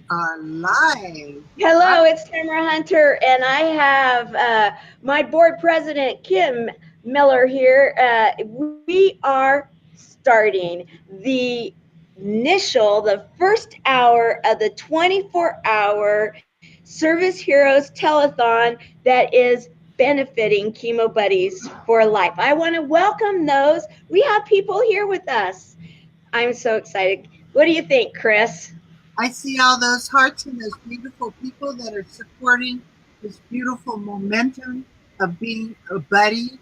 Are live. Hello, it's Tamara Hunter, and I have my board president, Kris Miller, here. We are starting the first hour of the 24-hour Service Heroes Telethon that is benefiting Chemo Buddies for Life. I want to welcome those. We have people here with us. I'm so excited. What do you think, Kris? I see all those hearts and those beautiful people that are supporting this beautiful momentum of being a buddy,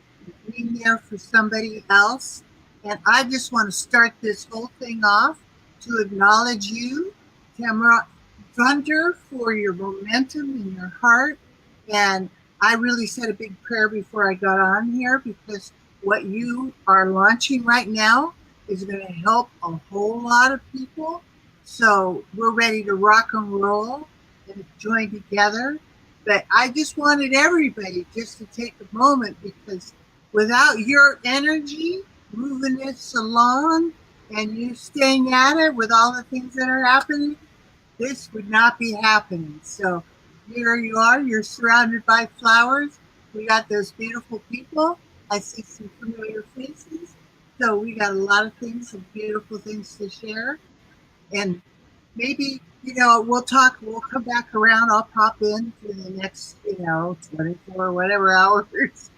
being there for somebody else. And I just want to start this whole thing off to acknowledge you, Tamara Hunter, for your momentum and your heart. And I really said a big prayer before I got on here, because what you are launching right now is going to help a whole lot of people. So we're ready to rock and roll and join together. But I just wanted everybody just to take a moment, because without your energy moving this along and you staying at it with all the things that are happening, this would not be happening. So here you are, you're surrounded by flowers. We got those beautiful people. I see some familiar faces. So we got a lot of things, some beautiful things to share. And maybe, we'll come back around. I'll pop in for the next, 24, whatever hours.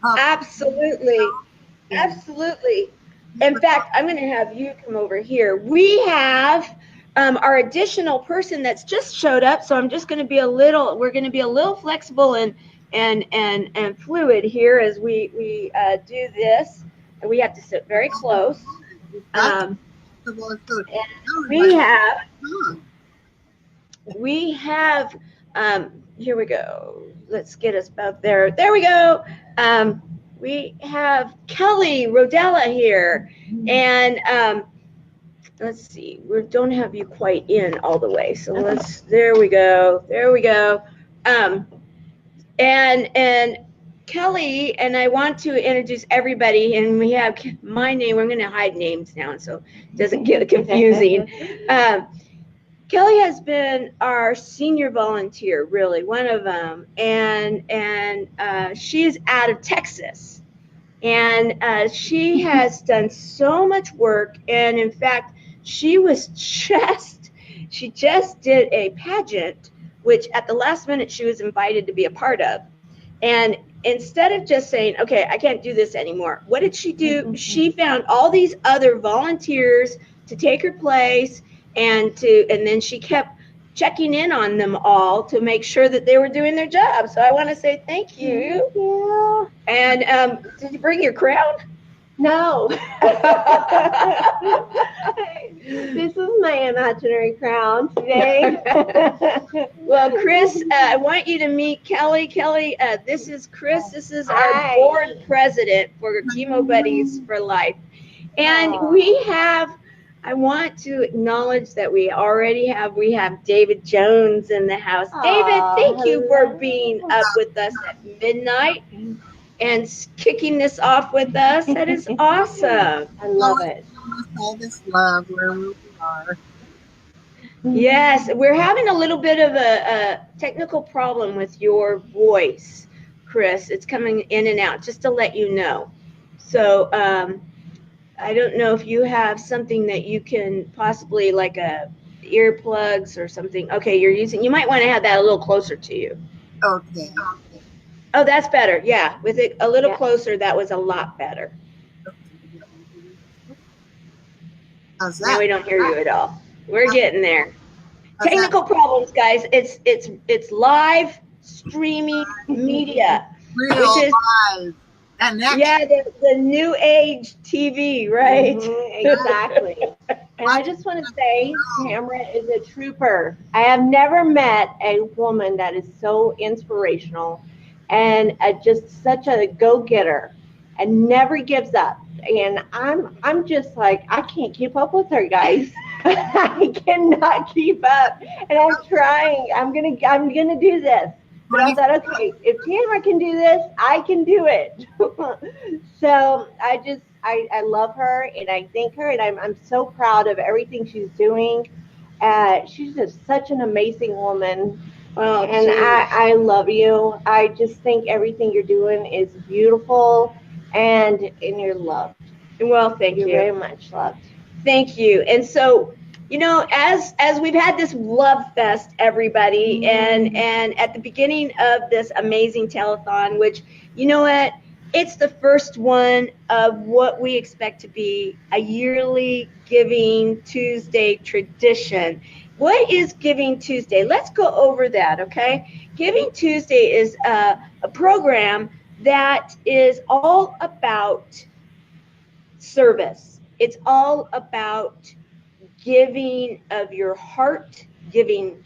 Absolutely. Absolutely. In fact, I'm going to have you come over here. We have our additional person that's just showed up. So I'm just going to be we're going to be a little flexible and fluid here as we do this. And we have to sit very close. We have here we go. Let's get us about there. There we go. We have Kelly Rodela here, and let's see. We don't have you quite in all the way, so there we go. And Kelly, and I want to introduce everybody, and we have my name. I'm going to hide names now so it doesn't get confusing. Kelly has been our senior volunteer, really, one of them, and she is out of Texas, and she has done so much work, and in fact, she just did a pageant, which at the last minute she was invited to be a part of, and instead of just saying, okay, I can't do this anymore, what did she do? She found all these other volunteers to take her place, and then she kept checking in on them all to make sure that they were doing their job. So I want to say thank you. Thank you. And did you bring your crown? No. This is my imaginary crown today. Well, Kris, I want you to meet Kelly. Kelly, this is Kris. This is our board president for Chemo Buddies for Life. And I want to acknowledge that we have David Jones in the house. David, thank you for being up with us at midnight and kicking this off with us. That is awesome. I love it. All this love where we are. Yes, we're having a little bit of a technical problem with your voice, Kris. It's coming in and out, just to let you know. So I don't know if you have something that you can possibly, like earplugs or something. Okay, you might want to have that a little closer to you. Okay. Oh, that's better. Yeah, with it a little closer, that was a lot better. How's that? Now we don't hear you at all. We're getting there. Technical problems, guys. It's live streaming media. Real live. Yeah, the new age TV, right? Mm-hmm, exactly. And I just want to say, Tamara is a trooper. I have never met a woman that is so inspirational and just such a go-getter and never gives up. And I'm just like, I can't keep up with her, guys. I cannot keep up. And I'm trying. I'm gonna do this. But I thought, okay, if Tamara can do this, I can do it. So I love her, and I thank her, and I'm so proud of everything she's doing. She's just such an amazing woman. Oh, And geez. I love you. I just think everything you're doing is beautiful, and you're loved. Well, thank You're you. very much loved. Thank you. And so, you know, as we've had this love fest, everybody, and at the beginning of this amazing telethon, which, you know what, it's the first one of what we expect to be a yearly Giving Tuesday tradition. What is Giving Tuesday? Let's go over that, okay? Giving Tuesday is a program that is all about service. It's all about giving of your heart, giving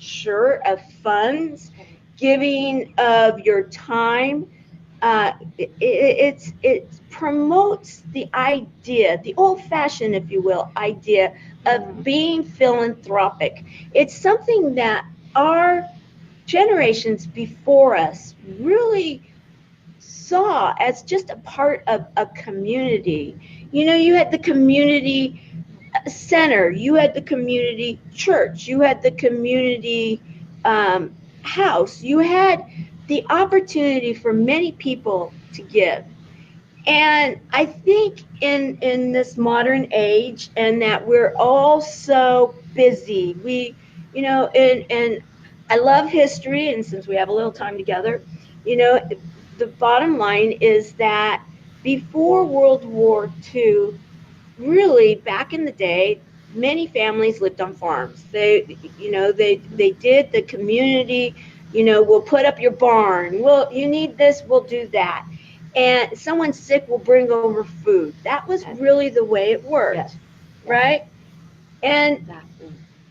of funds, giving of your time. It promotes the idea, the old-fashioned, if you will, idea of being philanthropic. It's something that our generations before us really saw as just a part of a community. You know, you had the community center, you had the community church, you had the community house, you had the opportunity for many people to give. And I think in this modern age, and that we're all so busy, we, you know, and I love history, and since we have a little time together, you know, the bottom line is that before World War II, really back in the day, many families lived on farms. They, you know, they did the community, you know, we'll put up your barn. Well, you need this, we'll do that. And someone's sick, we'll bring over food. That was really the way it worked, Yes. right? And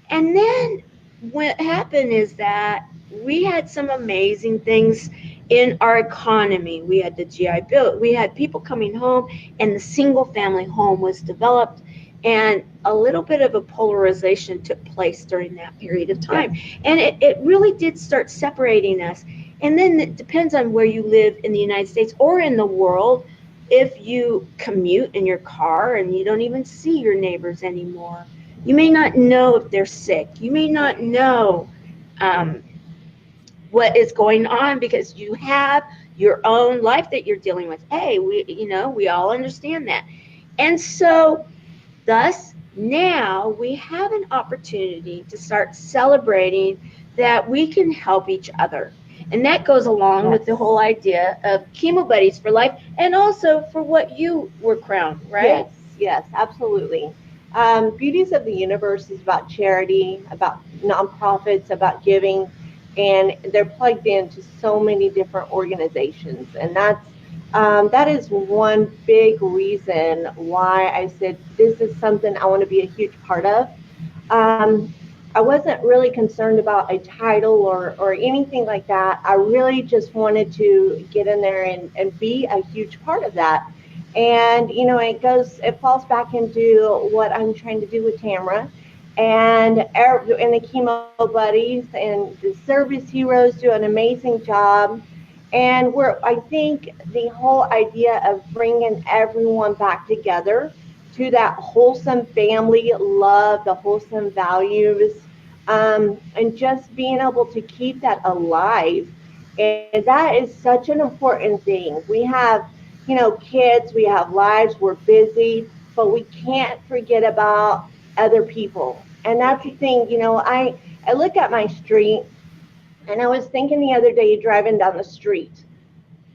then what happened is that we had some amazing things in our economy. We had the GI Bill. We had people coming home, and the single family home was developed, and a little bit of a polarization took place during that period of time. And it really did start separating us. And then it depends on where you live in the United States or in the world. If you commute in your car and you don't even see your neighbors anymore, you may not know if they're sick. You may not know what is going on because you have your own life that you're dealing with. Hey, we all understand that. And so thus now we have an opportunity to start celebrating that we can help each other. And that goes along with the whole idea of Chemo Buddies for life, and also for what you were crowned, right? Yes, absolutely. Beauties of the Universe is about charity, about nonprofits, about giving, and they're plugged into so many different organizations. And that is one big reason why I said this is something I want to be a huge part of. I wasn't really concerned about a title or anything like that. I really just wanted to get in there and be a huge part of that. And, you know, it falls back into what I'm trying to do with Tamara and the Chemo Buddies and the Service Heroes do an amazing job. And I think the whole idea of bringing everyone back together to that wholesome family love, the wholesome values, and just being able to keep that alive. And that is such an important thing. We have, you know, kids, we have lives, we're busy, but we can't forget about other people. And that's the thing, you know, I look at my street, and I was thinking the other day driving down the street.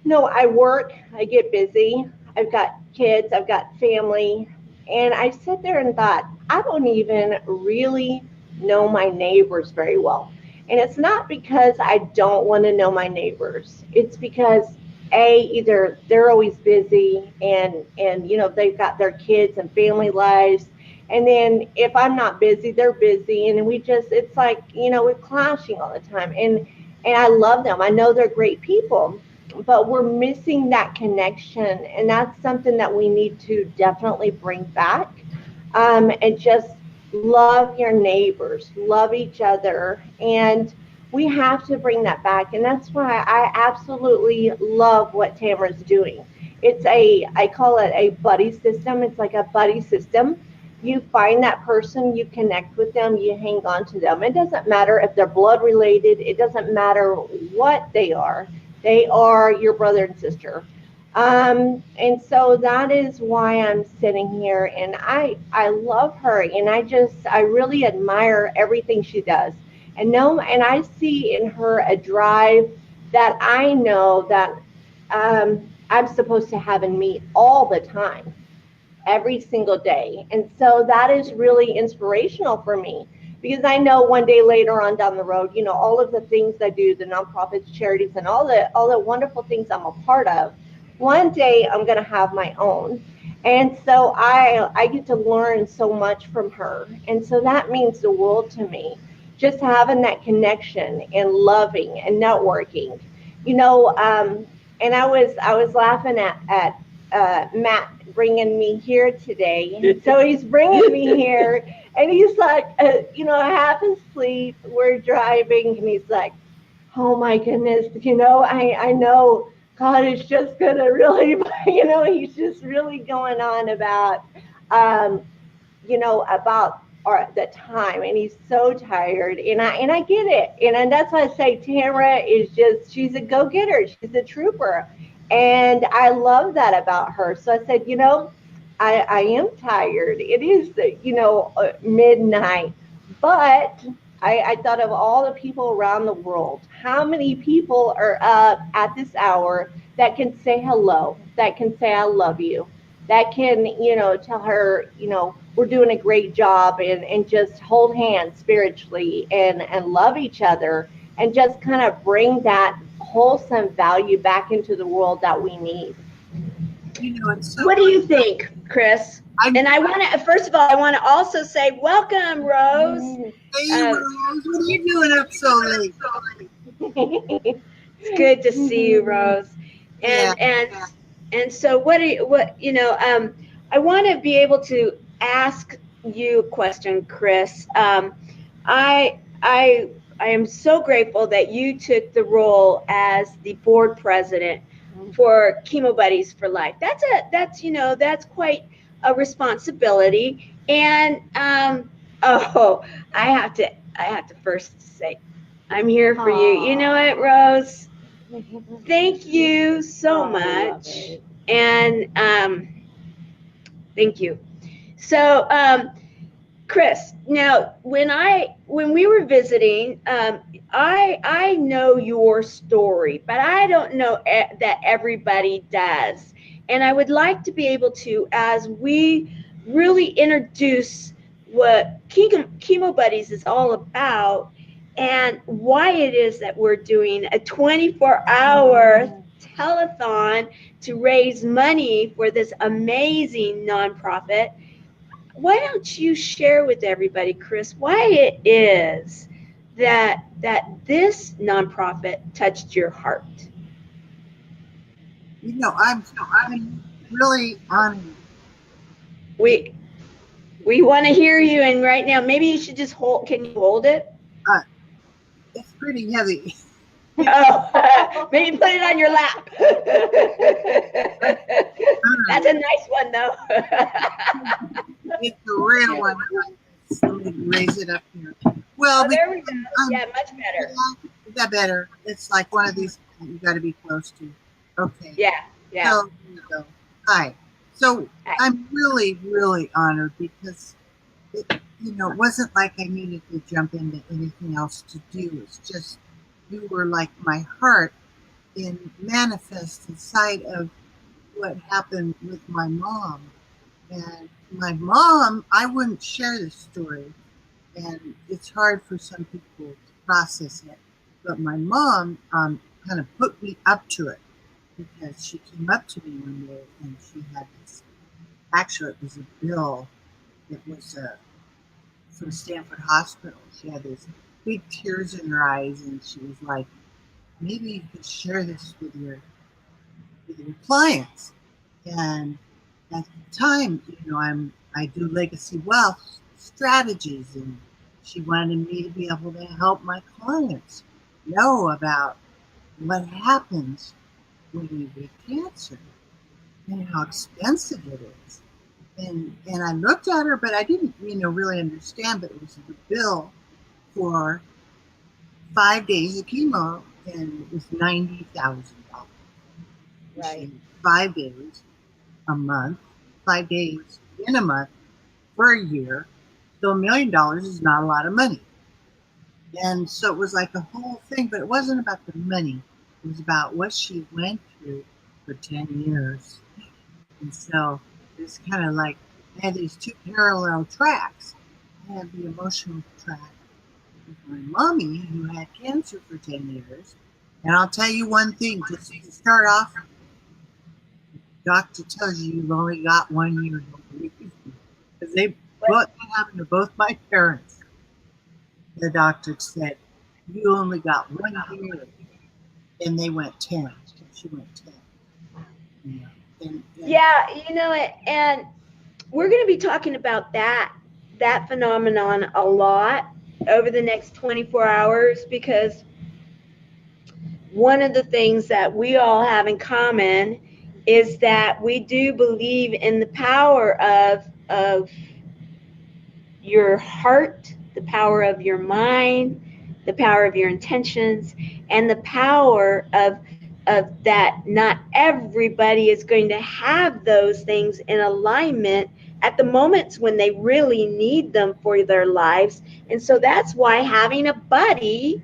You know, I work, I get busy, I've got kids, I've got family, and I sat there and thought, I don't even really know my neighbors very well. And it's not because I don't want to know my neighbors. It's because either they're always busy and you know, they've got their kids and family lives. And then if I'm not busy, they're busy. And it's like, you know, we're clashing all the time. And I love them. I know they're great people, but we're missing that connection. And that's something that we need to definitely bring back. And just love your neighbors, love each other. And we have to bring that back. And that's why I absolutely love what Tamara's doing. I call it a buddy system. It's like a buddy system. you find that person, you connect with them, you hang on to them. It doesn't matter if they're blood related. It doesn't matter what they are. They are your brother and sister. And so that is why I'm sitting here, and I love her, and I really admire everything she does. And I see in her a drive that I know that I'm supposed to have in me all the time, every single day. And so that is really inspirational for me, because I know one day later on down the road, all of the things I do, the nonprofits, charities, and all the wonderful things I'm a part of, one day I'm going to have my own. And so I get to learn so much from her. And so that means the world to me, just having that connection and loving and networking, and I was laughing at Matt bringing me here today. So he's bringing me here, and he's like, half asleep, we're driving, and he's like, oh my goodness, I know God is just going to really, he's just really going on about, about the time, and he's so tired, and I get it, and that's why I say Tamara she's a go-getter, she's a trooper, and I love that about her. So I said, I am tired. It is, midnight, but I thought of all the people around the world. How many people are up at this hour that can say hello, that can say I love you, that can, tell her, we're doing a great job, and just hold hands spiritually and love each other, and just kind of bring that wholesome value back into the world that we need. What do you think, Kris? And I want to, first of all, I want to also say, welcome, Rose. Hey, Rose, what are you doing up so late? It's good to see you, Rose. And so I want to be able to ask you a question, Kris. I am so grateful that you took the role as the board president for Chemo Buddies for Life. That's quite a responsibility. And I have to first say, I'm here for you. You know what, Rose? Thank you so much. And thank you. So, Kris, now when we were visiting, I know your story, but I don't know that everybody does. And I would like to be able to, as we really introduce what Chemo Buddies is all about, and why it is that we're doing a 24-hour telethon to raise money for this amazing nonprofit. Why don't you share with everybody, Kris, why it is that this nonprofit touched your heart? I'm really honored. We want to hear you, and right now, maybe you should just hold. Can you hold it? It's pretty heavy. Oh, maybe put it on your lap. That's a nice one, though. It's a real one. Somebody raise it up here. Well, there we go. Yeah, much better. Is that better? It's like one of these you got to be close to. Okay. Yeah. So, here we go. Hi. So I'm really, really honored, because it wasn't like I needed to jump into anything else to do. It's just you were like my heart in manifest inside of what happened with my mom. And my mom, I wouldn't share this story, and it's hard for some people to process it, but my mom kind of put me up to it, because she came up to me one day and she had this, actually it was a bill, it was from Stanford Hospital. She had these big tears in her eyes, and she was like, maybe you could share this with your clients. And at the time, I do legacy wealth strategies, and she wanted me to be able to help my clients know about what happens when you get cancer and how expensive it is. And I looked at her, but I didn't, really understand. But it was the bill for 5 days of chemo, and it was $90,000. Right. 5 days a month, 5 days in a month for a year. So $1 million is not a lot of money. And so it was like a whole thing, but it wasn't about the money. It was about what she went through for 10 years. And so it's kind of like I had these two parallel tracks. I had the emotional track with my mommy who had cancer for 10 years. And I'll tell you one thing, just to start off, the doctor tells you you've only got 1 year. Because what happened to both my parents. The doctor said, you only got 1 year. And they went 10. She went 10. Yeah, and we're going to be talking about that phenomenon a lot over the next 24 hours, because one of the things that we all have in common is that we do believe in the power of your heart, the power of your mind, the power of your intentions, and the power of that not everybody is going to have those things in alignment at the moments when they really need them for their lives. And so that's why having a buddy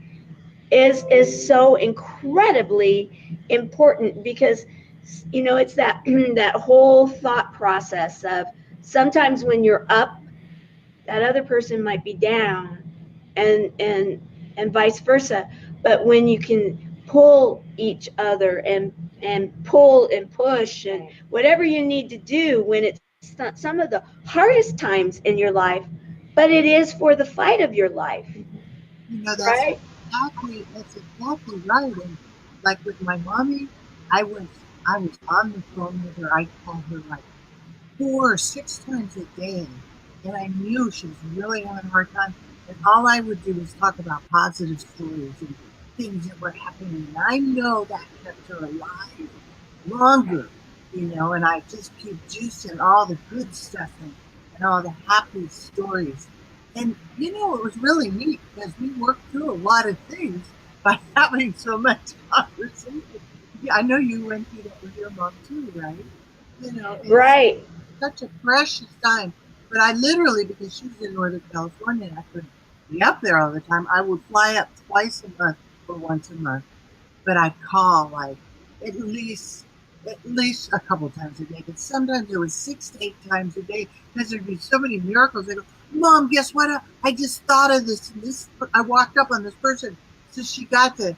is so incredibly important, because it's that that whole thought process of sometimes when you're up, that other person might be down, and vice versa. But when you can pull each other and pull and push and whatever you need to do when it's not some of the hardest times in your life, but it is for the fight of your life. That's right? exactly right. And like with my mommy, I was on the phone with her. I called her like 4 or 6 times a day, and I knew she was really having a hard time. And all I would do was talk about positive stories and things that were happening. And I know that kept her alive longer, and I just keep juicing all the good stuff and all the happy stories. And, it was really neat because we worked through a lot of things by having so much conversation. Yeah, I know you went through that with your mom too, right? It's Right. such a precious time. But I literally, because she was in Northern California, and I couldn't be up there all the time, I would fly up twice a month or once a month. But I'd call like at least a couple times a day. But sometimes it was 6 to 8 times a day because there'd be so many miracles. I go, Mom, guess what? I just thought of this. I walked up on this person, so she got to,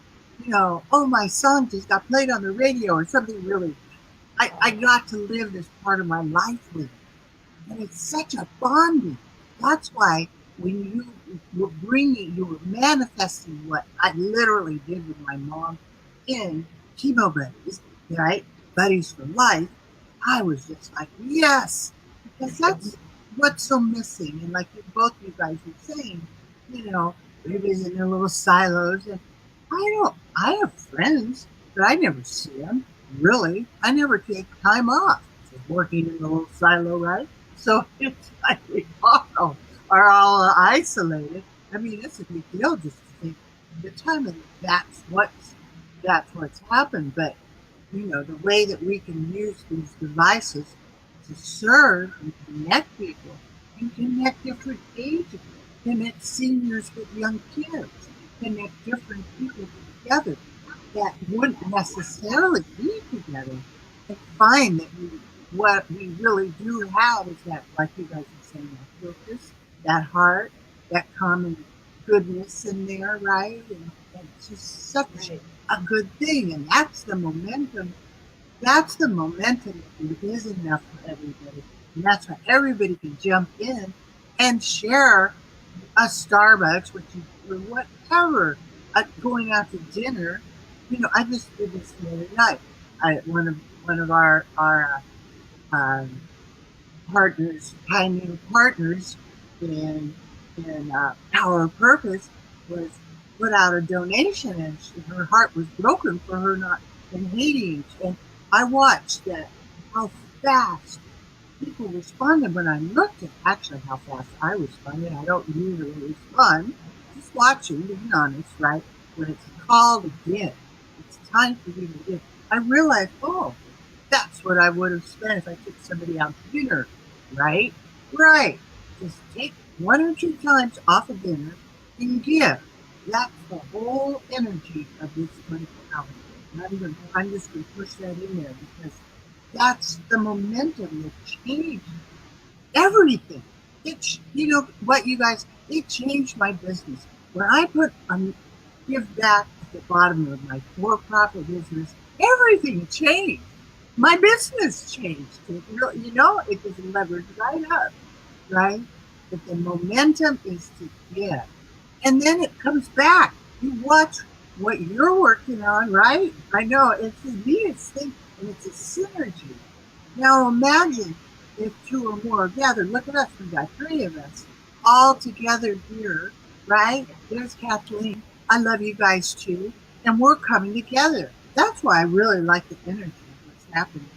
oh, my song just got played on the radio or something really. I got to live this part of my life with it. And it's such a bonding. That's why when you were manifesting what I literally did with my mom in Chemo Buddies, right? Buddies for life. I was just like, yes, because that's what's so missing. And like both you guys were saying, everybody's in their little silos. And I have friends, but I never see them. Really, I never take time off. Just working in the little silo, right? So it's like we all are all isolated. I mean, it's a big deal just to think the time, and that's what's happened. But the way that we can use these devices to serve and connect people, and connect different ages, connect seniors with young kids, connect different people together that wouldn't necessarily be together, and find that what we really do have is that, like you guys are saying, that purpose, that heart, that common goodness in there, right? And it's just such a good thing. And that's the momentum. That's the momentum that is enough for everybody. And that's why everybody can jump in and share a Starbucks, or whatever, going out to dinner. I just did this the other night. One of our partners, pioneer partners in Power of Purpose, was put out a donation, and her heart was broken for her not in Haiti. And I watched that, how fast people responded when I looked at actually how fast I responded. I don't usually respond. Just watching, being honest, right? When it's called again, it's time for you to give. I realized, oh, that's what I would have spent if I took somebody out to dinner, right? Right. Just take 1 or 2 times off of dinner and give. That's the whole energy of this 24 hours. And I'm just going to push that in there because that's the momentum that changed everything. You know what, you guys, it changed my business. When I put give back at the bottom of my for-profit business, everything changed. My business changed. You know, it was levered right up, right? But the momentum is to give. And then it comes back. You watch what you're working on, right? I know it's the neatest thing, and it's a synergy. Now imagine if 2 or more are gathered. Look at us, we got 3 of us all together here, right? There's Kathleen. I love you guys too. And we're coming together. That's why I really like the energy of what's happening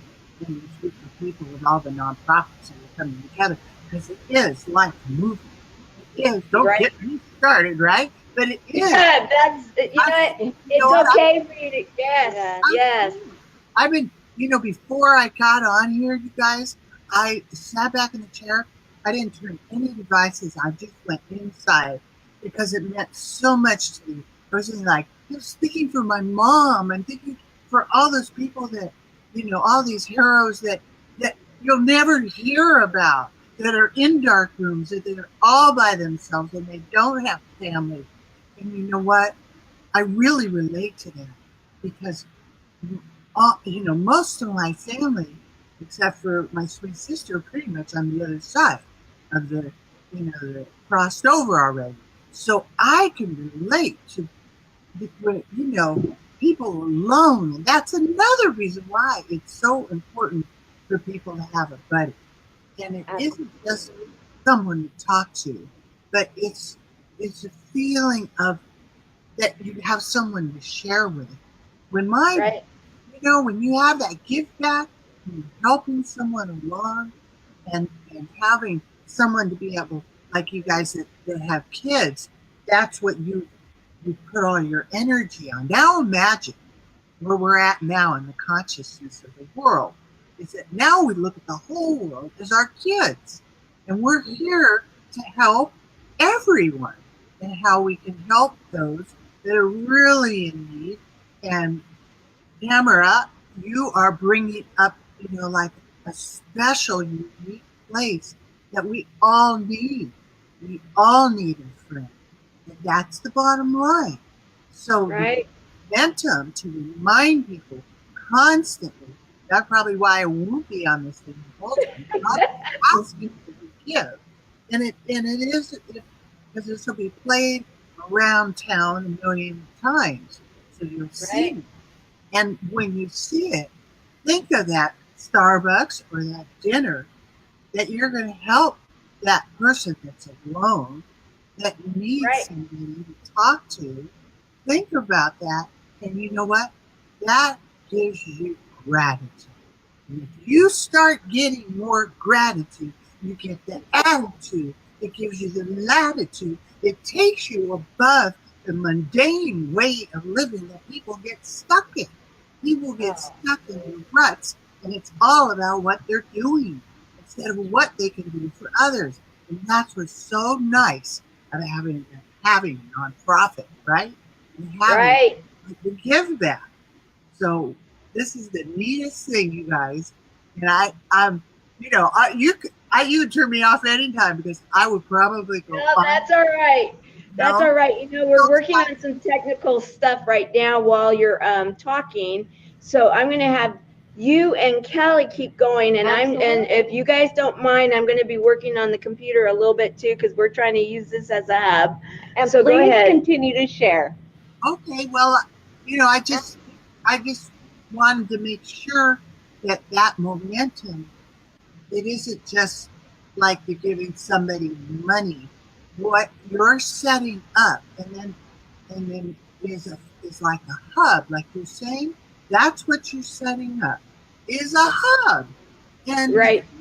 in this group of people with all the nonprofits that are coming together. Because it is like a movement. It is. Don't get me started, right? But it is. Yeah, that's, it's okay for you to, yes. I've been, before I got on here, you guys, I sat back in the chair. I didn't turn any devices. I just went inside because it meant so much to me. I was like, I'm speaking for my mom. I'm thinking for all those people that, all these heroes that you'll never hear about, that are in dark rooms, that are all by themselves and they don't have family. And you know what? I really relate to that because most of my family, except for my sweet sister, pretty much on the other side of the, crossed over already. So I can relate to, people alone. And that's another reason why it's so important for people to have a buddy. And it isn't just someone to talk to, but it's a feeling of that you have someone to share with. When when you have that give back, and helping someone along, and having someone to be able, like you guys that have kids, that's what you put all your energy on. Now imagine where we're at now in the consciousness of the world, is that now we look at the whole world as our kids, and we're here to help everyone, and how we can help those that are really in need. And Tamara, you are bringing up, like a special, unique place that we all need. We all need a friend. And that's the bottom line. So momentum to remind people constantly. That's probably why I won't be on this thing the whole time. I'm asking to give. And it is, because this will be played around town a million times. So you'll see it. And when you see it, think of that Starbucks or that dinner that you're going to help that person that's alone, that needs somebody to talk to. Think about that. And you know what? That gives you gratitude. And if you start getting more gratitude, you get the attitude. It gives you the latitude. It takes you above the mundane way of living that people get stuck in. People get stuck in the ruts, and it's all about what they're doing instead of what they can do for others. And that's what's so nice about having a nonprofit, right? And having the give back. So this is the neatest thing, you guys. And I'm, you could turn me off anytime because I would probably go. No, that's all right. That's all right. We're working on some technical stuff right now while you're talking. So I'm going to have you and Kelly keep going, and and if you guys don't mind, I'm going to be working on the computer a little bit too, because we're trying to use this as a hub. And so please continue to share. Okay. Well, I just wanted to make sure that momentum, it isn't just like you're giving somebody money. What you're setting up, and then is like a hub, like you're saying. That's what you're setting up, is a hub. And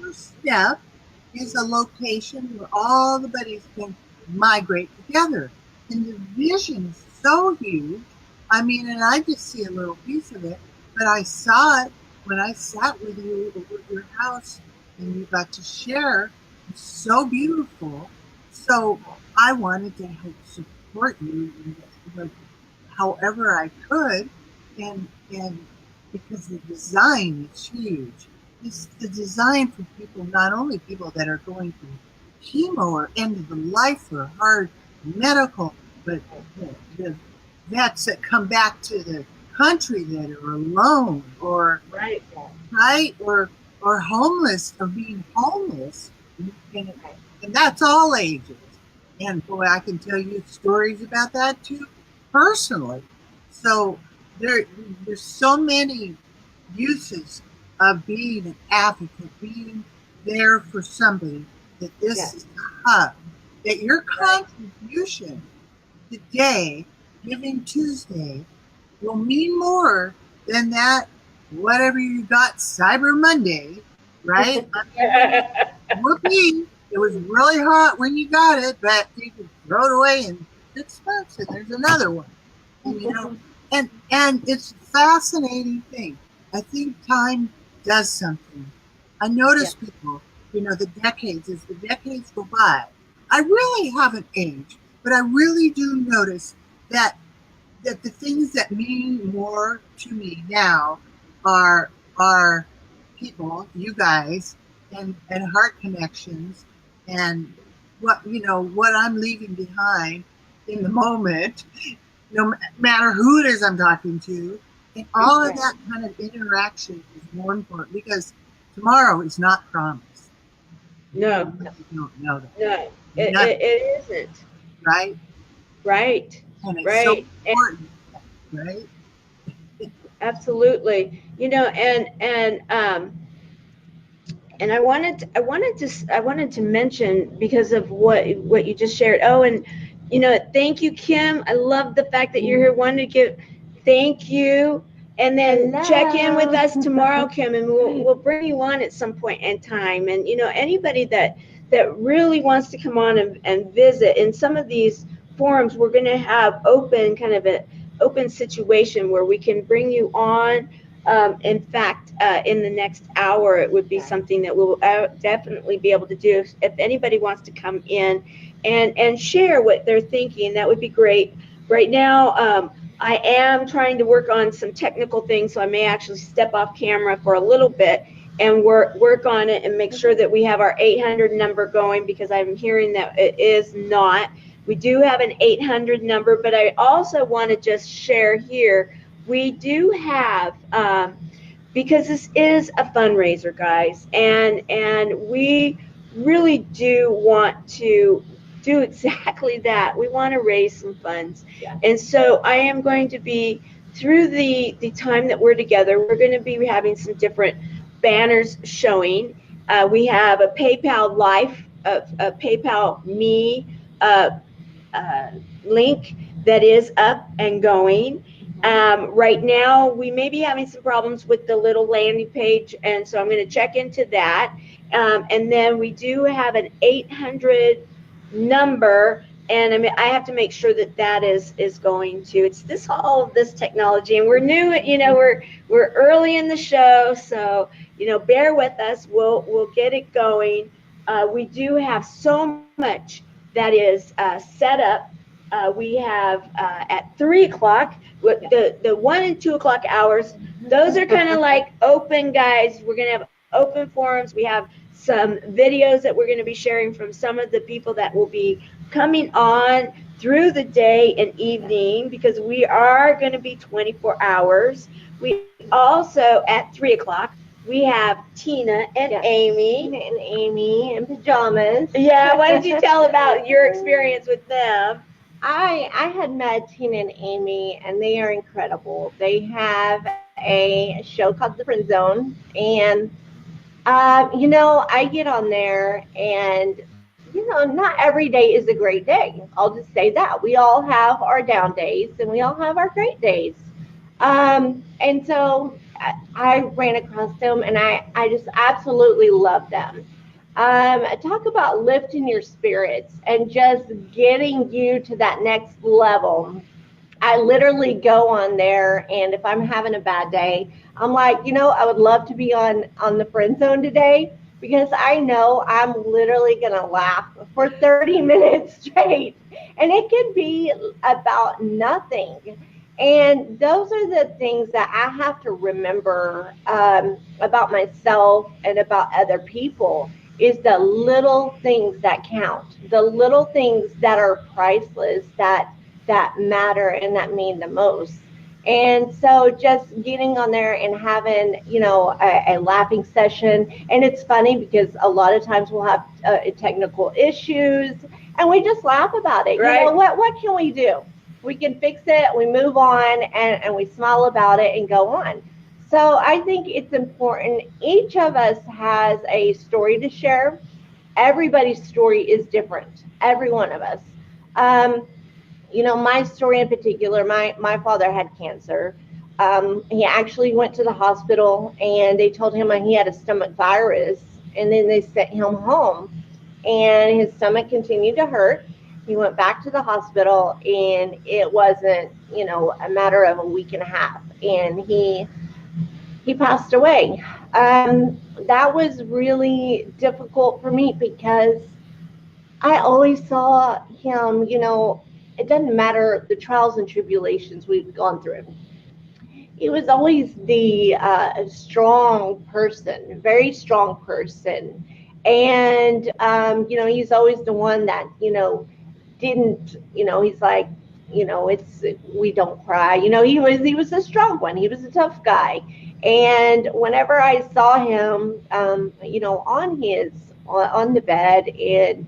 first step is a location where all the buddies can migrate together. And the vision is so huge. I mean, and I just see a little piece of it, but I saw it when I sat with you over at your house and you got to share. It's so beautiful. So I wanted to help support you in however I could, and because the design is huge. It's the design for people, not only people that are going through chemo or end of the life or hard medical, but the vets that come back to the country that are alone or right or homeless, or being homeless, and that's all ages. And boy, I can tell you stories about that too, personally. So there's so many uses of being an advocate, being there for somebody, that this is the hub, that your contribution today, Giving Tuesday, will mean more than that, whatever you got Cyber Monday, right? Whoopee, it was really hot when you got it, but you can throw it away in 6 months and there's another one. And, you know, and it's a fascinating thing. I think time does something. I notice people, you know, the decades, as the decades go by, I really haven't aged, but I really do notice that the things that mean more to me now are people, you guys, and heart connections, and what, you know, what I'm leaving behind in the moment, no matter who it is I'm talking to, and all of that kind of interaction is more important, because tomorrow is not promised. No. You don't know that. No, it isn't. Right? Right. And it's so important, right? Absolutely. You know, and I wanted to mention, because of what you just shared. Oh, and you know, thank you, Kim. I love the fact that you're here. Wanted to give thank you, and then check in with us tomorrow, Kim, and we'll bring you on at some point in time. And you know, anybody that really wants to come on and visit in some of these forums, we're going to have open, kind of an open situation where we can bring you on. In fact, in the next hour, it would be something that we'll definitely be able to do. If anybody wants to come in and share what they're thinking, that would be great. Right now, I am trying to work on some technical things, so I may actually step off camera for a little bit and work on it and make sure that we have our 800 number going, because I'm hearing that it is not. We do have an 800 number, but I also want to just share here, we do have, because this is a fundraiser, guys, and we really do want to do exactly that. We want to raise some funds. Yeah. And so I am going to be, through the time that we're together, we're going to be having some different banners showing. We have a PayPal Life, a PayPal Me link that is up and going. Right now, we may be having some problems with the little landing page, and so I'm going to check into that. And then we do have an 800 number, and I have to make sure that is going to. It's all of this technology, and we're new. You know, we're early in the show, so you know, bear with us. We'll get it going. We do have so much that is set up. We have at 3 o'clock, the 1 and 2 o'clock hours. Those are kind of like open, guys. We're going to have open forums. We have some videos that we're going to be sharing from some of the people that will be coming on through the day and evening, because we are going to be 24 hours. We also, at 3 o'clock, we have Tina and Amy. Tina and Amy in pajamas. Yeah, why don't you tell about your experience with them? I had met Tina and Amy, and they are incredible. They have a show called The Friend Zone, and you know, I get on there, and you know, not every day is a great day. I'll just say that. We all have our down days, and we all have our great days. And so I ran across them, and I just absolutely love them. Talk about lifting your spirits and just getting you to that next level. I literally go on there, and if I'm having a bad day, I'm like, I would love to be on the friend zone today, because I know I'm literally gonna laugh for 30 minutes straight, and it could be about nothing. And those are the things that I have to remember about myself and about other people, is the little things that count, the little things that are priceless, that matter and that mean the most. And so just getting on there and having, a laughing session. And it's funny because a lot of times we'll have technical issues, and we just laugh about it. Right. What can we do? We can fix it, we move on, and we smile about it and go on. So I think it's important. Each of us has a story to share. Everybody's story is different, every one of us. My story in particular, my father had cancer. He actually went to the hospital, and they told him he had a stomach virus, and then they sent him home, and his stomach continued to hurt. He went back to the hospital, and it wasn't, a matter of a week and a half, and he passed away. That was really difficult for me, because I always saw him, it doesn't matter the trials and tribulations we've gone through. He was always the strong person, very strong person. And, he's always the one that, didn't, he's like, we don't cry. He was a strong one. He was a tough guy. And whenever I saw him, on the bed, and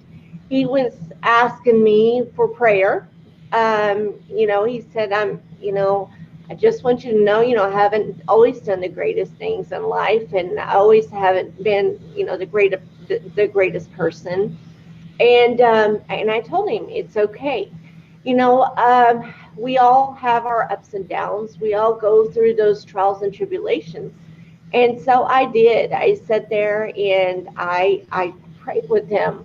he was asking me for prayer. He said, I just want you to know, I haven't always done the greatest things in life, and I always haven't been, the greatest person. And I told him it's okay. We all have our ups and downs. We all go through those trials and tribulations. And so I did. I sat there and I prayed with him.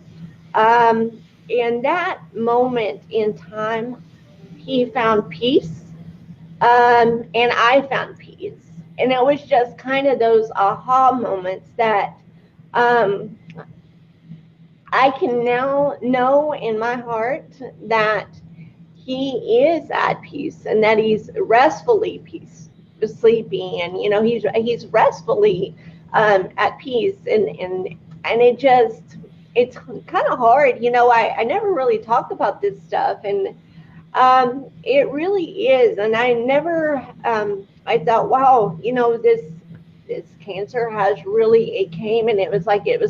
In that moment in time, he found peace, and I found peace. And it was just kind of those aha moments that I can now know in my heart that he is at peace, and that he's restfully sleeping, and he's restfully at peace, and it's kind of hard. I never really talk about this stuff, and it really is. And I never I thought, wow, this cancer it came, and it was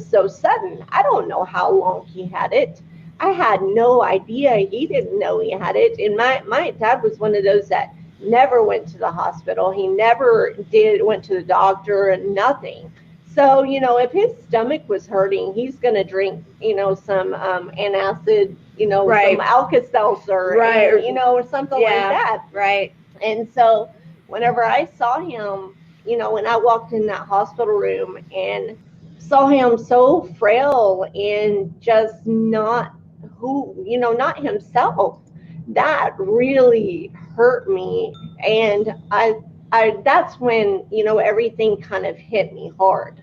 so sudden. I don't know how long he had it. I had no idea. He didn't know he had it. And my dad was one of those that never went to the hospital. He never went to the doctor, and nothing. So, if his stomach was hurting, he's going to drink, some antacid, right. some Alka-Seltzer, right. or something like that. Right. And so whenever I saw him, when I walked in that hospital room and saw him so frail and just not himself, that really hurt me. And I that's when, everything kind of hit me hard.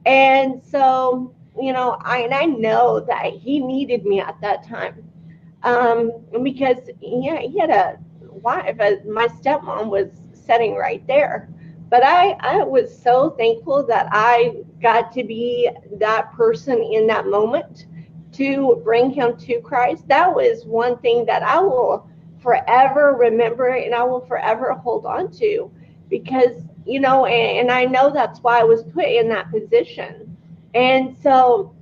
And so, I know that he needed me at that time. Because he had a wife, my stepmom was sitting right there. But I was so thankful that I got to be that person in that moment to bring him to Christ. That was one thing that I will forever remember, and I will forever hold on to, because, and I know that's why I was put in that position. And so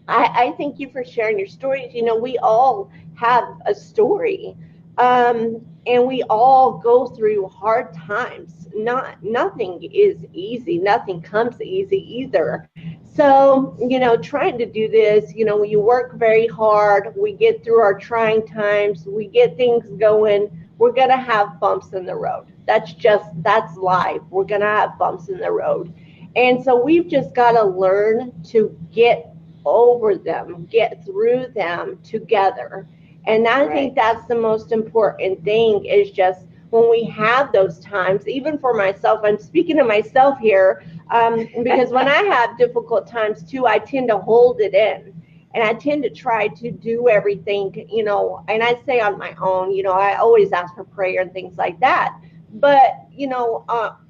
I thank you for sharing your stories. We all have a story, and we all go through hard times. Nothing is easy. Nothing comes easy either. So, trying to do this, you work very hard. We get through our trying times. We get things going. we're going to have bumps in the road. That's life. We're going to have bumps in the road. And so we've just got to learn to get over them, get through them together. And I think that's the most important thing, is just when we have those times, even for myself, I'm speaking to myself here, because when I have difficult times too, I tend to hold it in. And I tend to try to do everything, you know, and I say on my own, you know, I always ask for prayer and things like that. But, you know,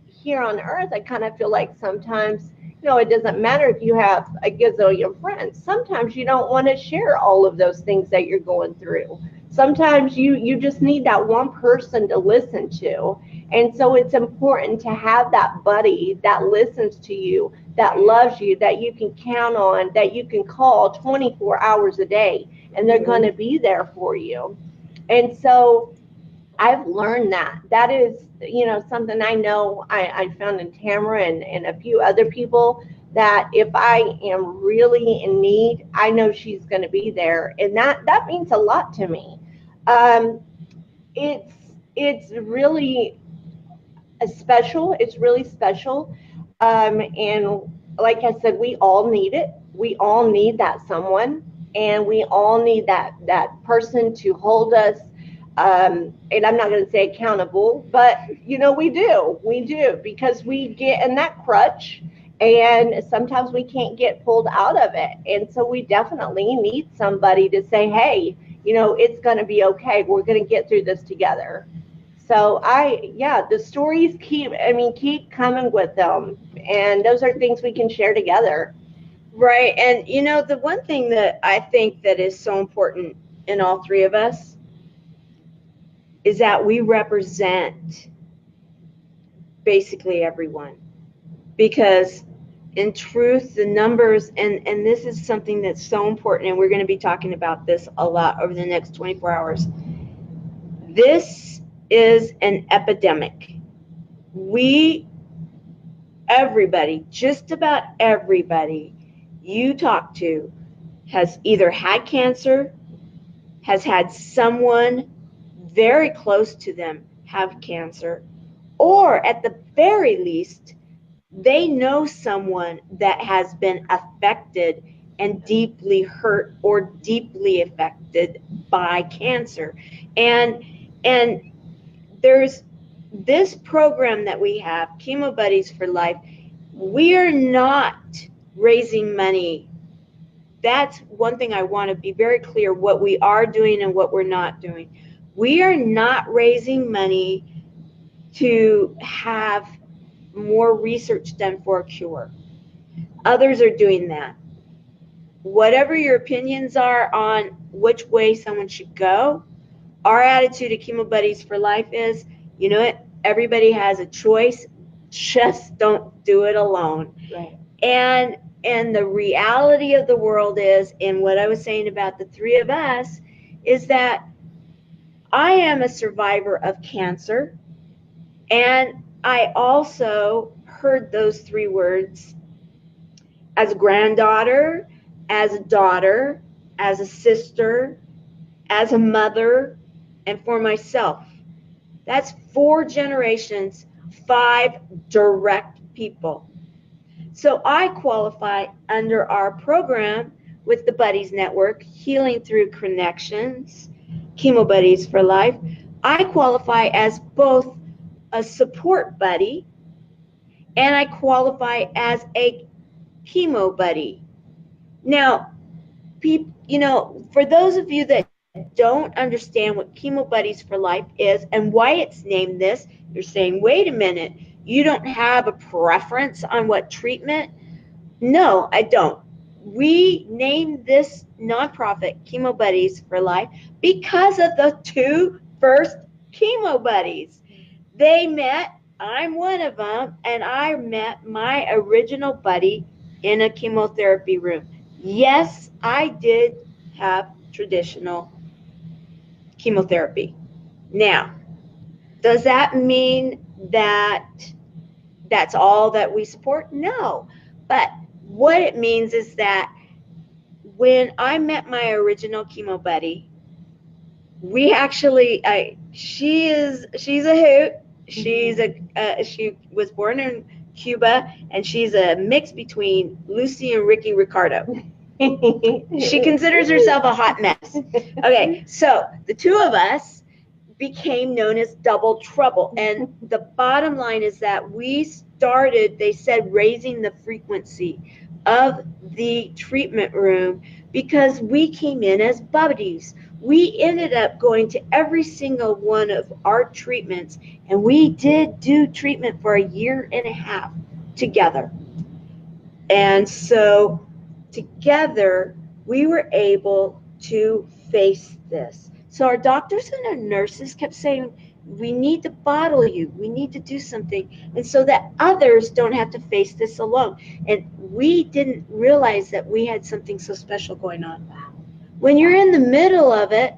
here on earth, I kind of feel like sometimes, you know, it doesn't matter if you have a gazillion friends. Sometimes you don't want to share all of those things that you're going through. Sometimes you just need that one person to listen to. And so it's important to have that buddy that listens to you, that loves you, that you can count on, that you can call 24 hours a day, and they're going to be there for you. And so I've learned that. That is, you know, something I know I found in Tamara and a few other people, that if I am really in need, I know she's going to be there. And that means a lot to me. It's really special. It's really special. And like I said, we all need it. We all need that someone, and we all need that person to hold us. And I'm not going to say accountable, but you know, we do, because we get in that crutch, and sometimes we can't get pulled out of it. And so we definitely need somebody to say, hey, you know, it's going to be okay. We're going to get through this together. So the stories keep coming with them. And those are things we can share together. Right. And, you know, the one thing that I think that is so important in all three of us is that we represent basically everyone. Because in truth, the numbers, and this is something that's so important, and we're going to be talking about this a lot over the next 24 hours. This is an epidemic. Everybody, just about everybody you talk to has either had cancer, has had someone very close to them have cancer, or at the very least, they know someone that has been affected and deeply hurt or deeply affected by cancer. And there's this program that we have, Chemo Buddies for Life. We are not raising money. That's one thing I want to be very clear, what we are doing and what we're not doing. We are not raising money to have more research done for a cure. Others are doing that. Whatever your opinions are on which way someone should go, our attitude at Chemo Buddies for Life is, you know what, everybody has a choice, just don't do it alone. Right. And the reality of the world is, and what I was saying about the three of us, is that I am a survivor of cancer, and I also heard those three words as a granddaughter, as a daughter, as a sister, as a mother, and for myself. That's 4 generations, 5 direct people. So I qualify under our program with the Buddies Network, Healing Through Connections, Chemo Buddies for Life. I qualify as both a support buddy, and I qualify as a chemo buddy. Now, you know, for those of you that don't understand what Chemo Buddies for Life is and why it's named this, you're saying, wait a minute, you don't have a preference on what treatment? No, I don't. We named this nonprofit Chemo Buddies for Life because of the 2 first chemo buddies. They met, I'm one of them, and I met my original buddy in a chemotherapy room. Yes, I did have traditional chemotherapy. Now, does that mean that that's all that we support? No. But what it means is that when I met my original chemo buddy, she's a hoot. She was born in Cuba, and she's a mix between Lucy and Ricky Ricardo. She considers herself a hot mess. Okay, so the two of us became known as Double Trouble. And the bottom line is that we started, they said, raising the frequency of the treatment room because we came in as buddies. We ended up going to every single one of our treatments, and we did do treatment for 1.5 years together. And so together, we were able to face this. So our doctors and our nurses kept saying, we need to bottle you. We need to do something. And so that others don't have to face this alone. And we didn't realize that we had something so special going on. When you're in the middle of it,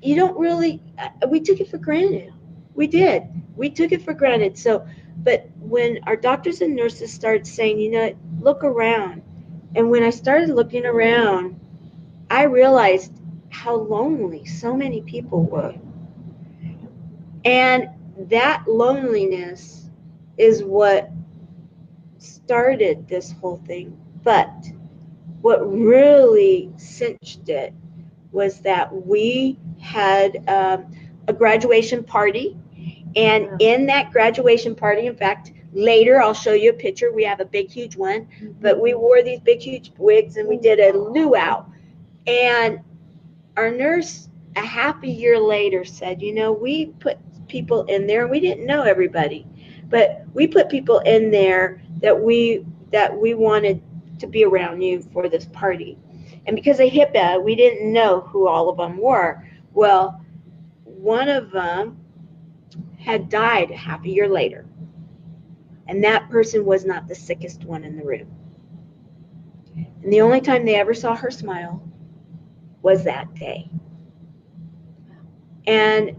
you don't really, we took it for granted. We did. We took it for granted. So, but when our doctors and nurses started saying, you know, look around. And when I started looking around, I realized how lonely so many people were. And that loneliness is what started this whole thing. But what really cinched it was that we had a graduation party. And in that graduation party, in fact, later I'll show you a picture. We have a big, huge one. But we wore these big, huge wigs, and we did a luau. And our nurse, 1/2 year later, said, you know, we put people in there, and we didn't know everybody, but we put people in there that we wanted to be around you for this party. And because of HIPAA, we didn't know who all of them were. Well, one of them had died 1/2 year later, and that person was not the sickest one in the room. And the only time they ever saw her smile was that day. And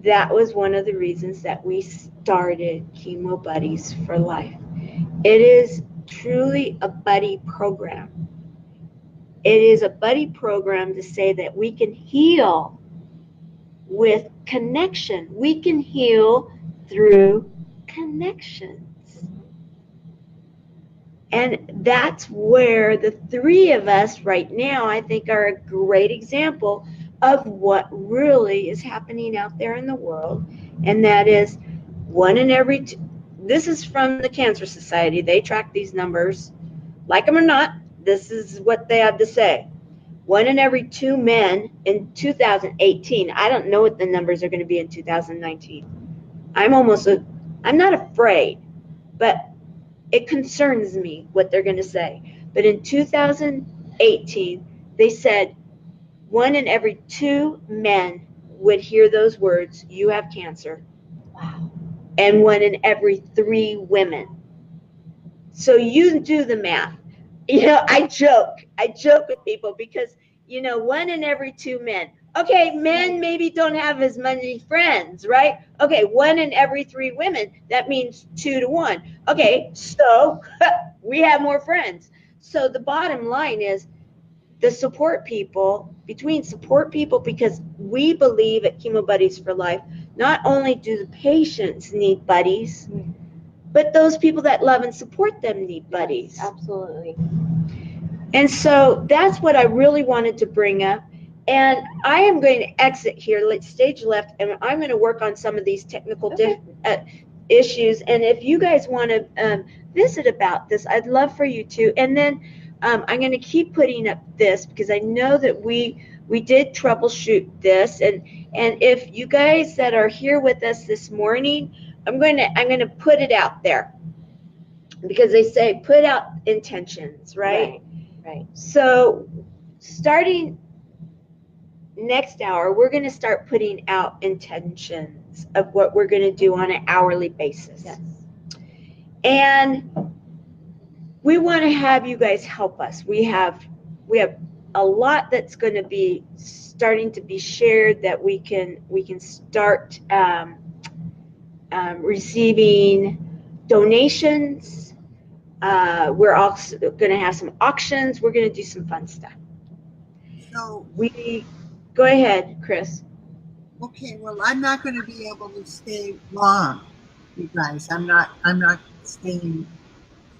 that was one of the reasons that we started Chemo Buddies for Life. It is truly a buddy program. It is a buddy program to say that we can heal with connection. We can heal through connections. And that's where the three of us right now, I think, are a great example of what really is happening out there in the world. And that is this is from the Cancer Society. They track these numbers. Like them or not, this is what they have to say. 1 in every 2 men in 2018. I don't know what the numbers are going to be in 2019. I'm not afraid, but it concerns me what they're going to say. But in 2018, they said 1 in every 2 men would hear those words, you have cancer. Wow. And 1 in every 3 women. So you do the math. You know, I joke with people because, you know, 1 in every 2 men. Okay, men maybe don't have as many friends, right? Okay, 1 in every 3 women, that means 2 to 1. Okay, so we have more friends. So the bottom line is the support people, because we believe at Chemo Buddies for Life, not only do the patients need buddies, but those people that love and support them need buddies. Yes, absolutely. And so that's what I really wanted to bring up. And I am going to exit here, stage left, and I'm going to work on some of these technical issues. And if you guys want to visit about this, I'd love for you to. And then I'm going to keep putting up this because I know that we did troubleshoot this. And if you guys that are here with us this morning, I'm going to put it out there because they say put out intentions, right? Right. So starting next hour, we're going to start putting out intentions of what we're going to do on an hourly basis. Yes. And we want to have you guys help us. We have a lot that's going to be starting to be shared that we can start receiving donations. We're also going to have some auctions. We're going to do some fun stuff. So Go ahead, Kris. Okay, well, I'm not going to be able to stay long, you guys. I'm not staying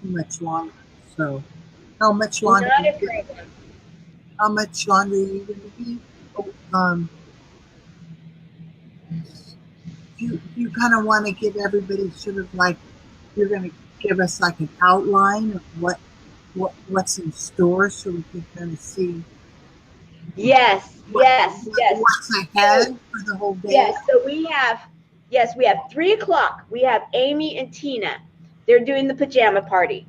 too much longer. So, how much Not longer? a problem. How much longer are you going to be? Oh, you kind of want to give everybody sort of like you're going to give us like an outline of what's in store, so we can kind of see Yes, yes, yes. what's ahead for the whole day. Yes, so we have 3 o'clock. We have Amy and Tina. They're doing the pajama party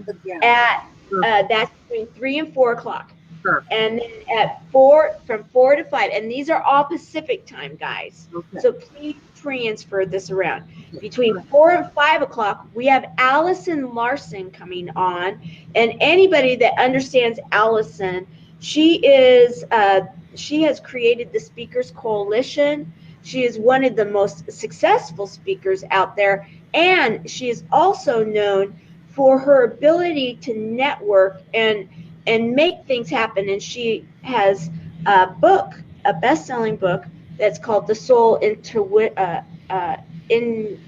Again, at that's between 3 and 4 o'clock. And then at from 4 to 5, and these are all Pacific time, guys. Okay. So please transfer this around. Between 4 and 5 o'clock, we have Alison Larson coming on, and anybody that understands Alison, she has created the Speakers Coalition. She is one of the most successful speakers out there, and she is also known for her ability to network and make things happen. And she has a book, a best-selling book that's called The Soul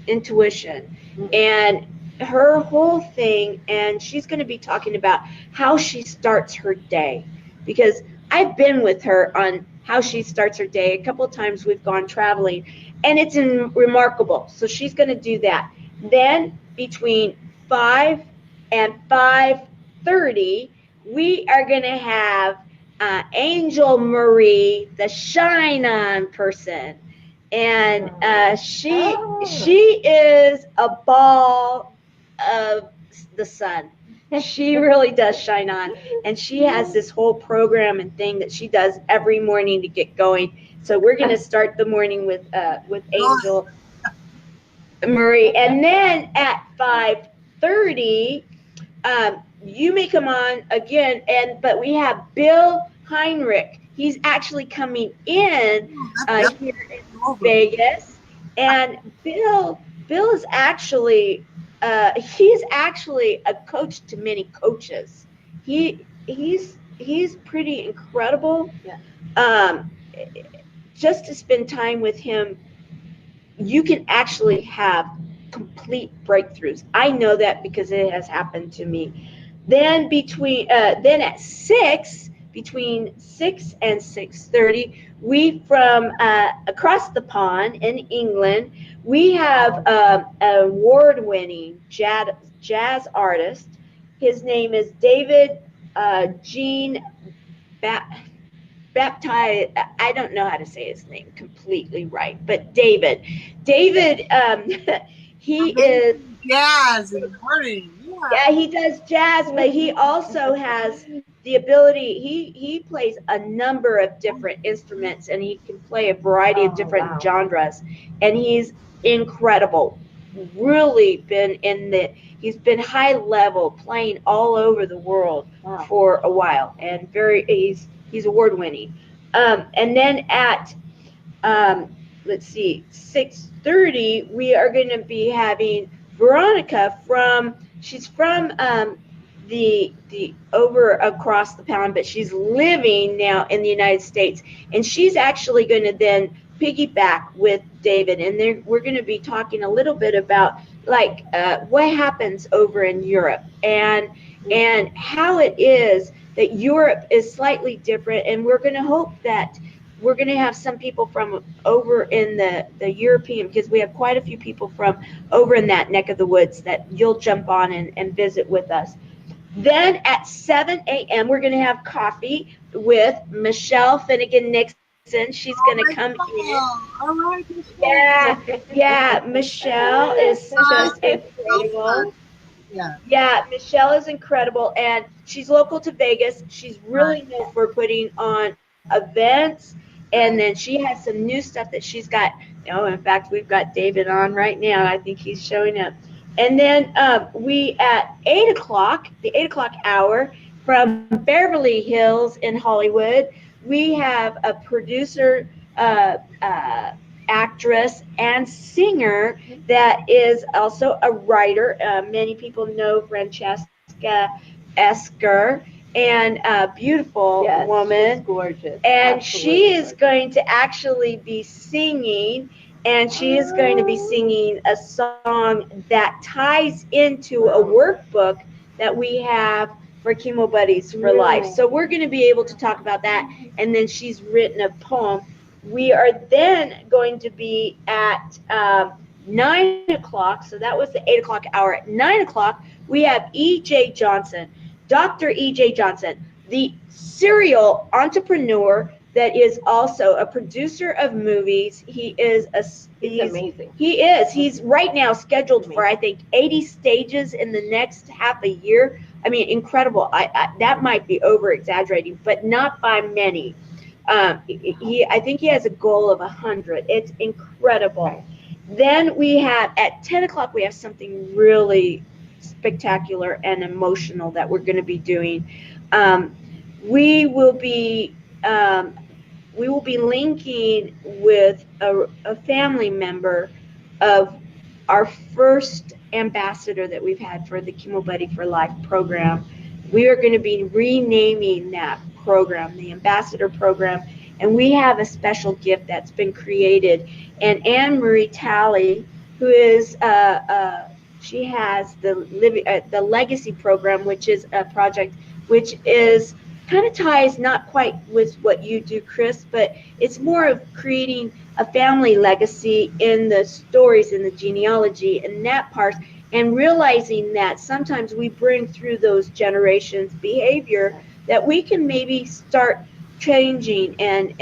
Intuition. And her whole thing, and she's going to be talking about how she starts her day, because I've been with her on how she starts her day. A couple of times we've gone traveling, and it's remarkable. So she's going to do that. Then between 5 and 5:30, we are going to have Angel Marie, the Shine On person. And she is a ball of the sun. She really does shine on, and she has this whole program and thing that she does every morning to get going. So we're going to start the morning with Angel Marie, and then at 5:30, you may come on again, but we have Bill Heinrich. He's actually coming in here in Vegas, and Bill is actually he's actually a coach to many coaches. He's pretty incredible. Yeah. Just to spend time with him, you can actually have complete breakthroughs. I know that because it has happened to me. Then then at 6, between 6 and 6:30, we from across the pond in England, we have an award-winning jazz artist. His name is David Jean Baptized. I don't know how to say his name completely right, but David, he is jazz in the morning. Yeah, he does jazz, but he also has the ability. He plays a number of different instruments, and he can play a variety of different genres, and he's incredible. Really he's been high level, playing all over the world for a while, and he's award winning. And then at let's see, 6:30, we are going to be having Veronica she's from the over across the pond, but she's living now in the United States, and she's actually going to then piggyback with David, and we're going to be talking a little bit about like what happens over in Europe and how it is that Europe is slightly different, and we're going to hope that we're going to have some people from over in the European, because we have quite a few people from over in that neck of the woods that you'll jump on and visit with us. Then at 7 a.m., we're going to have coffee with Michelle Finnegan-Nixon. She's going to come in. All right. Yeah. Michelle is just incredible. Yeah, Michelle is incredible, and she's local to Vegas. She's really known for putting on events, and then she has some new stuff that she's got. In fact, we've got David on right now. I think he's showing up. And then we at 8 o'clock, the 8 o'clock hour, from Beverly Hills in Hollywood, we have a producer, actress, and singer that is also a writer. Many people know Francesca Esker, and a beautiful Yes, woman. she's gorgeous. And Absolutely she is gorgeous. going to actually be singing, and she is going to be singing a song that ties into a workbook that we have for Chemo Buddies for Life. So we're going to be able to talk about that, and then she's written a poem. We are then going to be at 9 o'clock, so that was the 8 o'clock hour. At 9 o'clock, we have E.J. Johnson, Dr. E.J. Johnson, the serial entrepreneur that is also a producer of movies. He is He's amazing. He is. He's right now scheduled for, I think, 80 stages in the next half a year. I mean, incredible. That might be over exaggerating, but not by many. I think he has a goal of 100. It's incredible. Right. Then we have at 10 o'clock, we have something really spectacular and emotional that we're going to be doing. We will be linking with a family member of our first ambassador that we've had for the Chemo Buddy for Life program. We are going to be renaming that program, the ambassador program, and we have a special gift that's been created. And Anne Marie Talley, who is she has the Legacy program, which is a project which is kind of ties not quite with what you do, Kris, but it's more of creating a family legacy in the stories, in the genealogy, and that part, and realizing that sometimes we bring through those generations behavior that we can maybe start changing and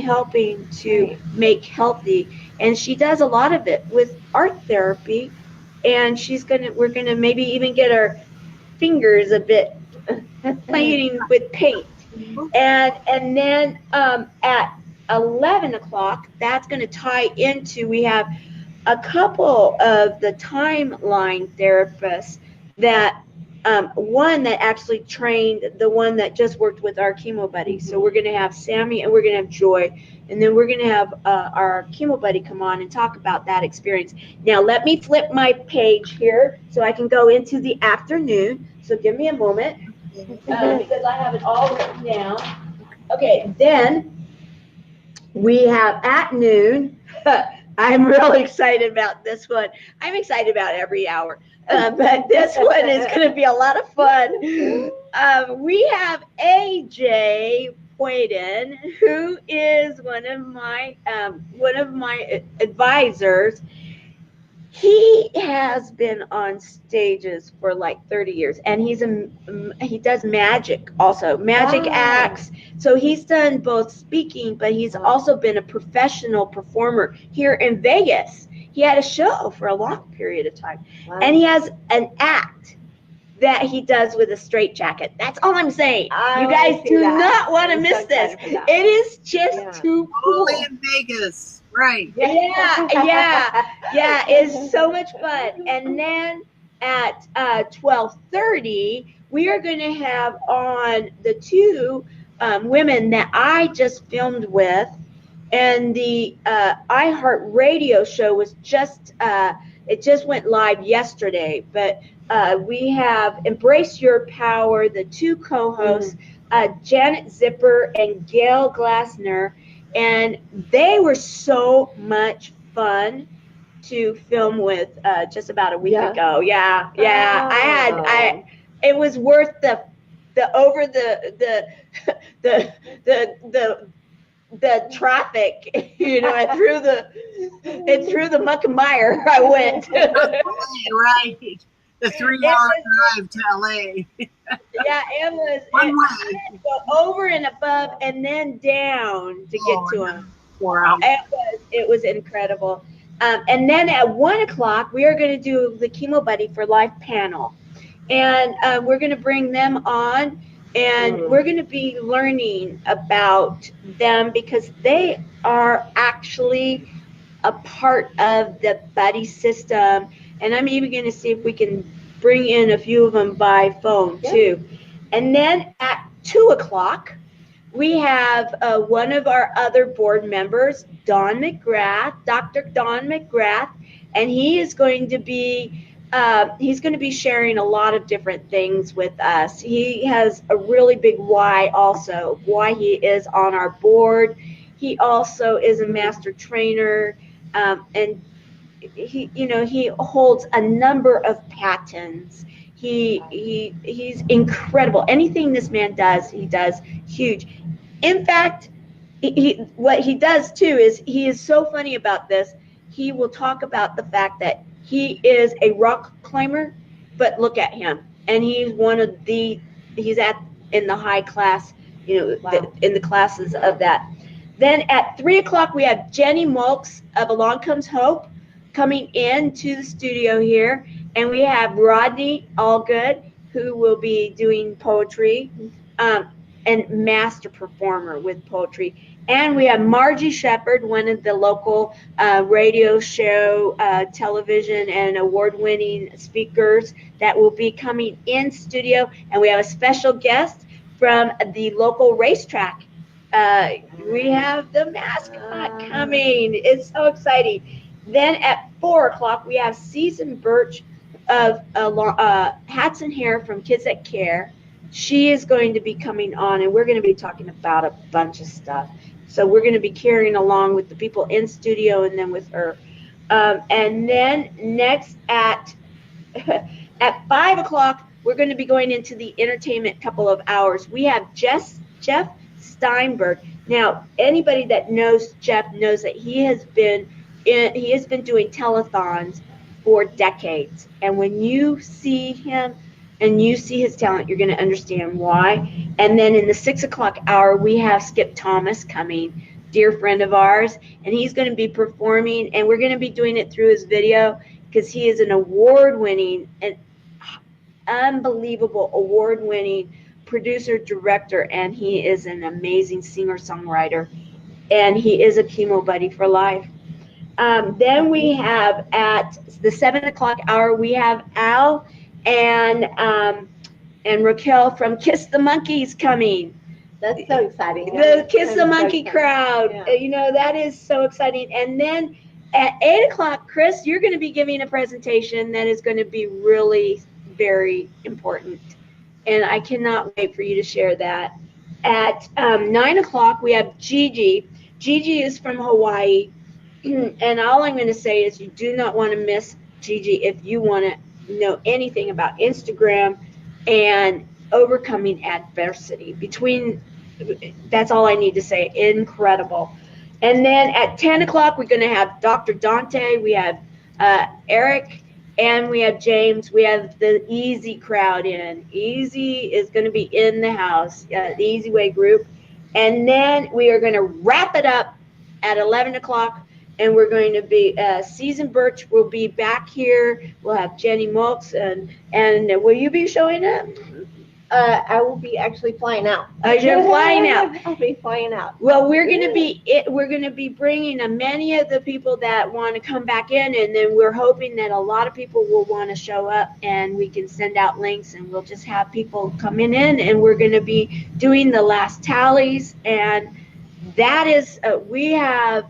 helping to make healthy. And she does a lot of it with art therapy, and we're gonna maybe even get our fingers a bit playing with paint. And then at 11 o'clock, that's going to tie into, we have a couple of the timeline therapists that one that actually trained the one that just worked with our Chemo Buddy. So we're going to have Sammy and we're going to have Joy, and then we're going to have our Chemo Buddy come on and talk about that experience. Now let me flip my page here so I can go into the afternoon. So give me a moment. Because I have it all written down. Okay, then we have at noon. I'm really excited about this one. I'm excited about every hour, but this one is going to be a lot of fun. We have AJ Whedon, who is one of my advisors. He has been on stages for like 30 years, and he does magic also, magic acts. So he's done both speaking, but he's also been a professional performer here in Vegas. He had a show for a long period of time, and he has an act that he does with a straitjacket. That's all I'm saying. You guys do not want to miss this. It is just too cool. Only in Vegas. Right. Yeah. It's so much fun. And then at 12:30, we are going to have on the two women that I just filmed with, and the iHeart Radio show was it just went live yesterday. But we have Embrace Your Power, the two co-hosts, Janet Zipper and Gail Glassner. And they were so much fun to film with just about a week ago. Yeah. It was worth the traffic, and through the muck and mire I went. Right. The 3-hour drive to LA. Yeah, it was. One way. I had to go over and above and then down to get to him. 4 hours. It was incredible. And then at 1 o'clock, we are going to do the Chemo Buddy for Life panel. And we're going to bring them on, and we're going to be learning about them because they are actually a part of the buddy system. And I'm even going to see if we can bring in a few of them by phone too. And then at 2 o'clock, we have one of our other board members, Dr. Don McGrath, and he is going to be he's going to be sharing a lot of different things with us. He has a really big why also, why he is on our board. He also is a master trainer, and he holds a number of patents. He's incredible. Anything this man does, he does huge. In fact, what he does too is he is so funny about this. He will talk about the fact that he is a rock climber, but look at him, and he's in the high class, Wow. in the classes of that. Then at 3 o'clock we have Jenny Mulks of Along Comes Hope coming into the studio here, and we have Rodney Allgood, who will be doing poetry, and master performer with poetry. And we have Margie Shepard, one of the local radio show, television, and award-winning speakers that will be coming in studio. And we have a special guest from the local racetrack. We have the mascot coming. It's so exciting. Then at 4 o'clock, we have Susan Birch of Hats and Hair from Kids That Care. She is going to be coming on, and we're going to be talking about a bunch of stuff. So we're going to be carrying along with the people in studio and then with her. And then next at 5 o'clock, we're going to be going into the entertainment couple of hours. We have Jeff Steinberg. Now, anybody that knows Jeff knows that he has been doing telethons for decades. And when you see him and you see his talent, you're going to understand why. And then in the 6 o'clock hour, we have Skip Thomas coming, dear friend of ours, and he's going to be performing, and we're going to be doing it through his video because he is an award-winning, an unbelievable award-winning producer, director, and he is an amazing singer-songwriter, and he is a chemo buddy for life. Then we have at the 7 o'clock hour, we have Al and Raquel from Kiss the Monkeys coming. That's so exciting. The Kiss the Monkey crowd. Yeah. That is so exciting. And then at 8 o'clock, Kris, you're going to be giving a presentation that is going to be really very important. And I cannot wait for you to share that. At 9 o'clock, we have Gigi. Gigi is from Hawaii. And all I'm going to say is you do not want to miss Gigi if you want to know anything about Instagram and overcoming adversity. That's all I need to say. Incredible. And then at 10 o'clock, we're going to have Dr. Dante. We have Eric, and we have James. We have the Easy crowd in. Easy is going to be in the house, the Easy Way group. And then we are going to wrap it up at 11 o'clock. And we're going to be, Susan Birch will be back here. We'll have Jenny Mulks, and will you be showing up? I will be actually flying out. You're flying out. I'll be flying out. Well, we're going to be bringing many of the people that want to come back in, and then we're hoping that a lot of people will want to show up, and we can send out links, and we'll just have people coming in, and we're going to be doing the last tallies, and that is we have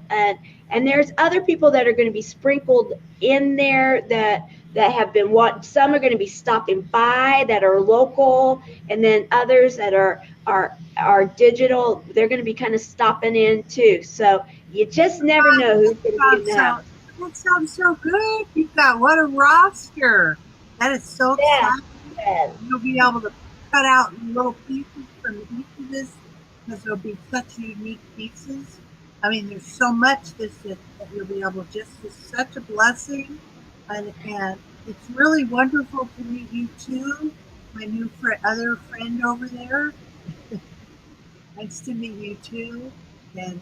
and there's other people that are going to be sprinkled in there that have been some are going to be stopping by that are local, and then others that are digital. They're going to be kind of stopping in too. So you just never know who's going to be in the house. That sounds so good. You've got what a roster. That is so exciting. Yeah. You'll be able to cut out little pieces from each of this because there'll be such unique pieces. I mean, there's so much that you'll be able to it's such a blessing. And it's really wonderful to meet you too, my new other friend over there. Nice to meet you too. And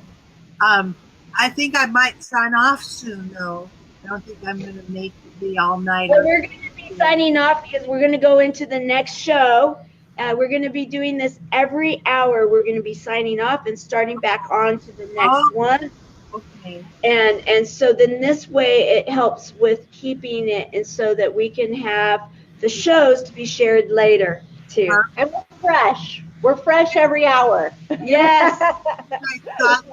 I think I might sign off soon, though. I don't think I'm going to make the all-nighter. Well, we're going to be signing off because we're going to go into the next show. We're going to be doing this every hour. We're going to be signing off and starting back on to the next one. Okay. And so then this way it helps with keeping it, and so that we can have the shows to be shared later too. And we're fresh. We're fresh every hour. Yes. I thought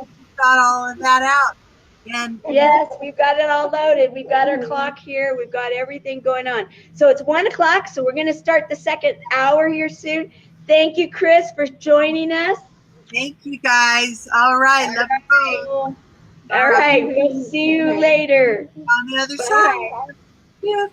all of that out. And Yes, we've got it all loaded. We've got our clock here. We've got everything going on. So it's 1 o'clock. So we're going to start the second hour here soon. Thank you, Kris, for joining us. thank you guys. All right. Love you both. All right. We'll see you later. On the other Bye. side. Yes.